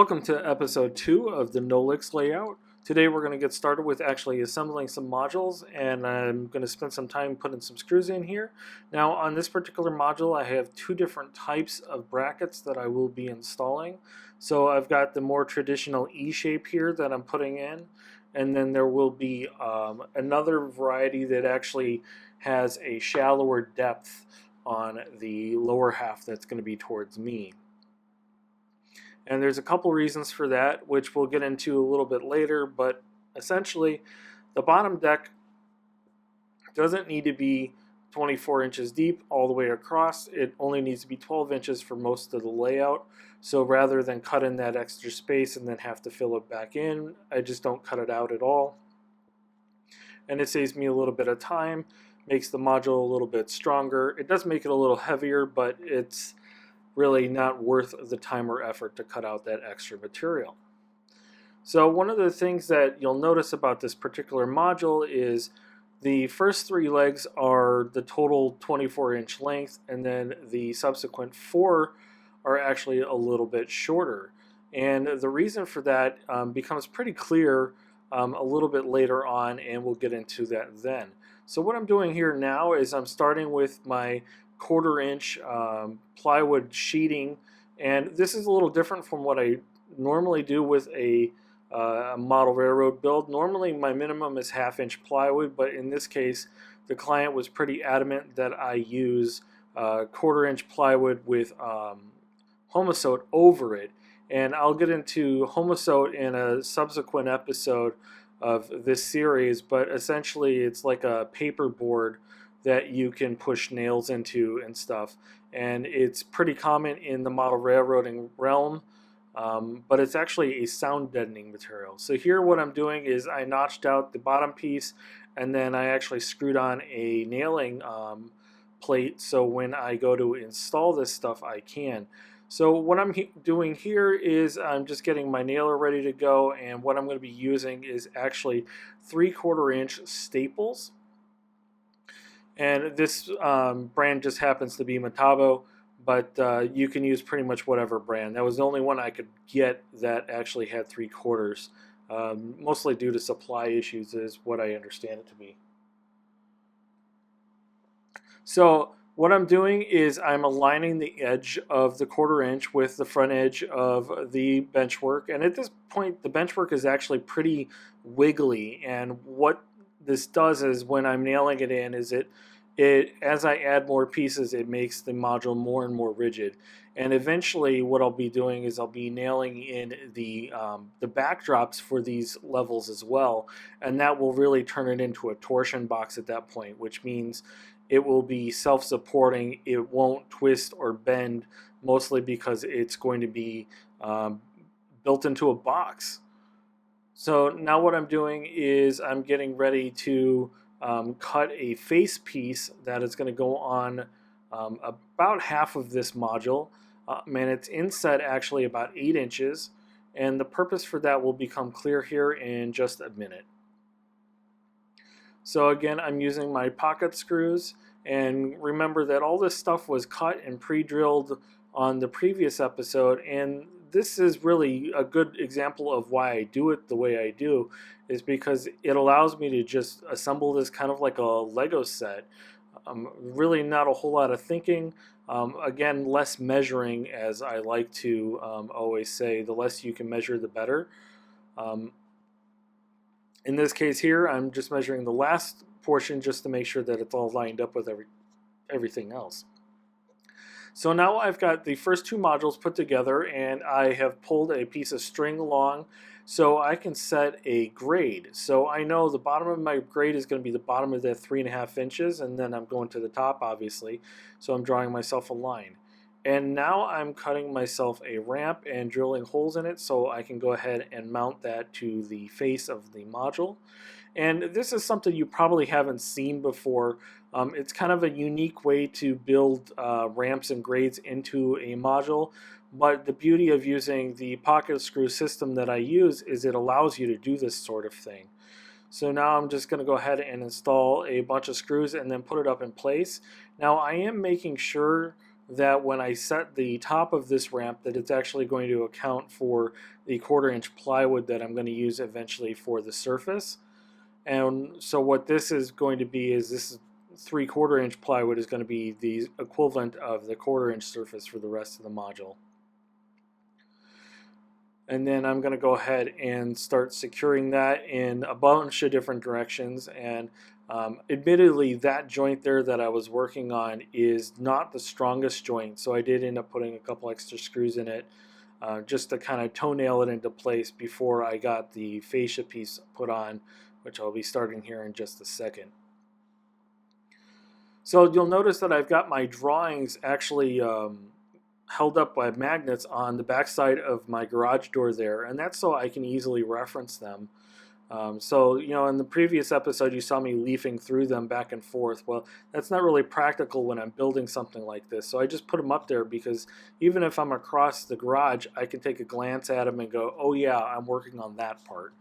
Welcome to episode 2 of the NOLIX layout. Today we're going to get started with actually assembling some modules, and I'm going to spend some time putting some screws in here. Now on this particular module I have two different types of brackets that I will be installing. So I've got the more traditional E shape here that I'm putting in, and then there will be another variety that actually has a shallower depth on the lower half that's going to be towards me. And there's a couple reasons for that, which we'll get into a little bit later, but essentially the bottom deck doesn't need to be 24 inches deep all the way across. It only needs to be 12 inches for most of the layout. So rather than cut in that extra space and then have to fill it back in, I just don't cut it out at all. And it saves me a little bit of time, makes the module a little bit stronger. It does make it a little heavier, but it's really not worth the time or effort to cut out that extra material. So one of the things that you'll notice about this particular module is the first three legs are the total 24-inch length, and then the subsequent four are actually a little bit shorter. And the reason for that becomes pretty clear a little bit later on, and we'll get into that then. So what I'm doing here now is I'm starting with my 1/4 inch plywood sheeting, and this is a little different from what I normally do with a model railroad build. Normally my minimum is 1/2 inch plywood, but in this case the client was pretty adamant that I use 1/4 inch plywood with Homosote over it, and I'll get into Homosote in a subsequent episode of this series, but essentially it's like a paper board that you can push nails into and stuff, and it's pretty common in the model railroading realm, but it's actually a sound deadening material. So here what I'm doing is I notched out the bottom piece, and then I actually screwed on a nailing plate, so when I go to install this stuff I can. So what I'm doing here is I'm just getting my nailer ready to go, and what I'm going to be using is actually 3/4 inch staples. And this brand just happens to be Metabo, but you can use pretty much whatever brand. That was the only one I could get that actually had 3/4, mostly due to supply issues is what I understand it to be. So what I'm doing is I'm aligning the edge of the 1/4 inch with the front edge of the benchwork, and at this point the benchwork is actually pretty wiggly, and what this does is when I'm nailing it in is it as I add more pieces, it makes the module more and more rigid. And eventually what I'll be doing is I'll be nailing in the backdrops for these levels as well, and that will really turn it into a torsion box at that point, which means it will be self-supporting. It won't twist or bend, mostly because it's going to be built into a box. So now what I'm doing is I'm getting ready to cut a face piece that is going to go on about half of this module, and it's inset actually about 8 inches, and the purpose for that will become clear here in just a minute. So again, I'm using my pocket screws, and remember that all this stuff was cut and pre-drilled on the previous episode, and this is really a good example of why I do it the way I do, is because it allows me to just assemble this kind of like a Lego set. Really not a whole lot of thinking. Again, less measuring, as I like to always say. The less you can measure, the better. In this case here, I'm just measuring the last portion just to make sure that it's all lined up with everything else. So now I've got the first two modules put together, and I have pulled a piece of string along so I can set a grade. So I know the bottom of my grade is going to be the bottom of that 3.5 inches, and then I'm going to the top obviously, so I'm drawing myself a line. And now I'm cutting myself a ramp and drilling holes in it so I can go ahead and mount that to the face of the module. And this is something you probably haven't seen before. It's kind of a unique way to build ramps and grades into a module, but the beauty of using the pocket screw system that I use is it allows you to do this sort of thing. So now I'm just going to go ahead and install a bunch of screws and then put it up in place. Now I am making sure that when I set the top of this ramp, that it's actually going to account for the 1/4 inch plywood that I'm going to use eventually for the surface. And so what this is going to be is this 3/4 inch plywood is going to be the equivalent of the 1/4 inch surface for the rest of the module. And then I'm going to go ahead and start securing that in a bunch of different directions. And admittedly, that joint there that I was working on is not the strongest joint, so I did end up putting a couple extra screws in it just to kind of toenail it into place before I got the fascia piece put on, which I'll be starting here in just a second. So you'll notice that I've got my drawings actually held up by magnets on the backside of my garage door there, and that's so I can easily reference them. So, in the previous episode you saw me leafing through them back and forth. Well, that's not really practical when I'm building something like this, so I just put them up there because even if I'm across the garage, I can take a glance at them and go, oh yeah, I'm working on that part.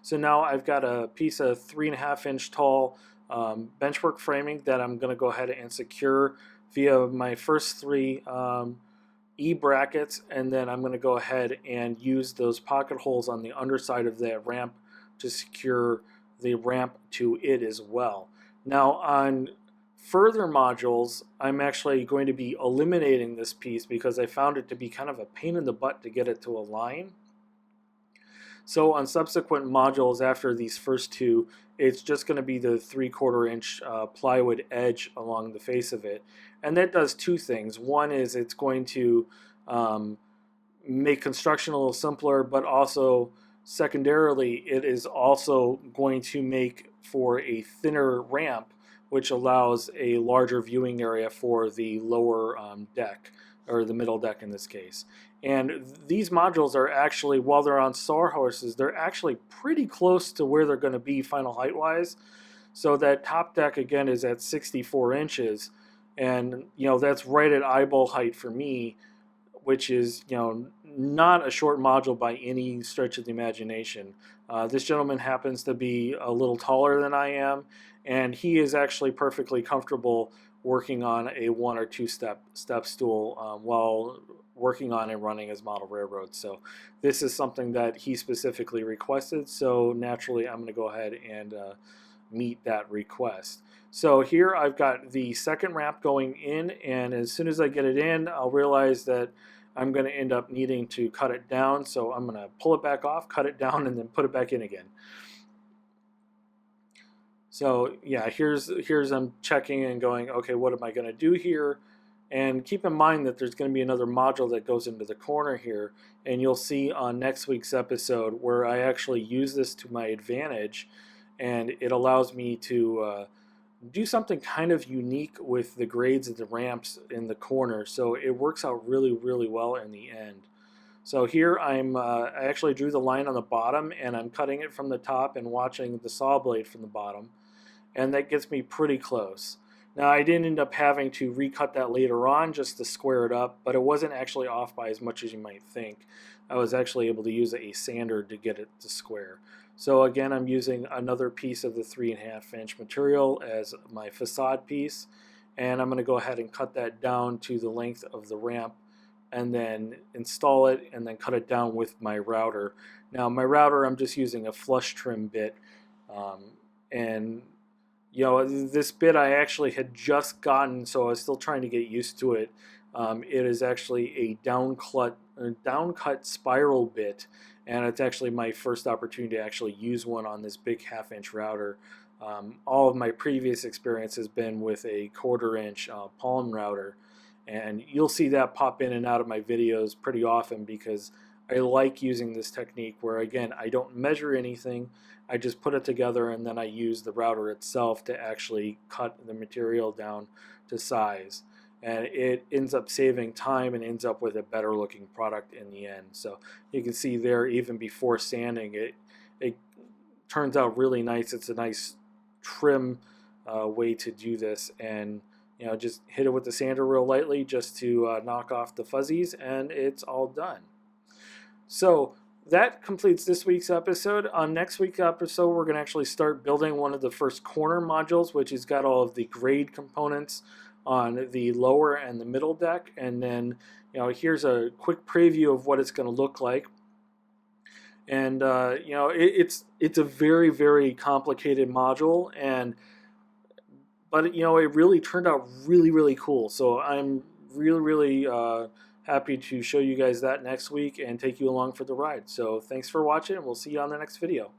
So now I've got a piece of 3.5-inch tall benchwork framing that I'm going to go ahead and secure via my first three E-brackets, and then I'm going to go ahead and use those pocket holes on the underside of that ramp to secure the ramp to it as well. Now on further modules, I'm actually going to be eliminating this piece because I found it to be kind of a pain in the butt to get it to align. So on subsequent modules after these first two, it's just going to be the 3/4 inch plywood edge along the face of it. And that does two things. One is it's going to make construction a little simpler, but also secondarily, it is also going to make for a thinner ramp, which allows a larger viewing area for the lower deck, or the middle deck in this case. And these modules are actually, while they're on sawhorses, they're actually pretty close to where they're going to be final height-wise. So that top deck, again, is at 64 inches. And, that's right at eyeball height for me, which is, not a short module by any stretch of the imagination. This gentleman happens to be a little taller than I am, and he is actually perfectly comfortable working on a 1 or 2 step stool while working on and running his model railroad. So this is something that he specifically requested, so naturally I'm going to go ahead and meet that request. So here I've got the second ramp going in, and as soon as I get it in, I'll realize that I'm going to end up needing to cut it down, so I'm going to pull it back off, cut it down, and then put it back in again. So yeah, here's I'm checking and going, okay, what am I going to do here? And keep in mind that there's going to be another module that goes into the corner here, and you'll see on next week's episode where I actually use this to my advantage, and it allows me to do something kind of unique with the grades of the ramps in the corner, so it works out really, really well in the end. So here I actually drew the line on the bottom, and I'm cutting it from the top and watching the saw blade from the bottom, and that gets me pretty close. Now I did end up having to recut that later on just to square it up, but it wasn't actually off by as much as you might think. I was actually able to use a sander to get it to square. So again, I'm using another piece of the 3.5-inch material as my facade piece, and I'm going to go ahead and cut that down to the length of the ramp and then install it and then cut it down with my router. Now my router, I'm just using a flush trim bit, and this bit I actually had just gotten, so I was still trying to get used to it. It is actually a downcut spiral bit, and it's actually my first opportunity to actually use one on this big 1/2-inch router. All of my previous experience has been with a 1/4-inch palm router, and you'll see that pop in and out of my videos pretty often because I like using this technique where, again, I don't measure anything. I just put it together and then I use the router itself to actually cut the material down to size. And it ends up saving time and ends up with a better looking product in the end. So you can see there, even before sanding, it turns out really nice. It's a nice trim way to do this, and just hit it with the sander real lightly just to knock off the fuzzies, and it's all done. So that completes this week's episode. On next week's episode, we're going to actually start building one of the first corner modules, which has got all of the grade components on the lower and the middle deck, and then here's a quick preview of what it's going to look like. And it's a very, very complicated module, but it really turned out really, really cool. So I'm really, really happy to show you guys that next week and take you along for the ride. So thanks for watching, and we'll see you on the next video.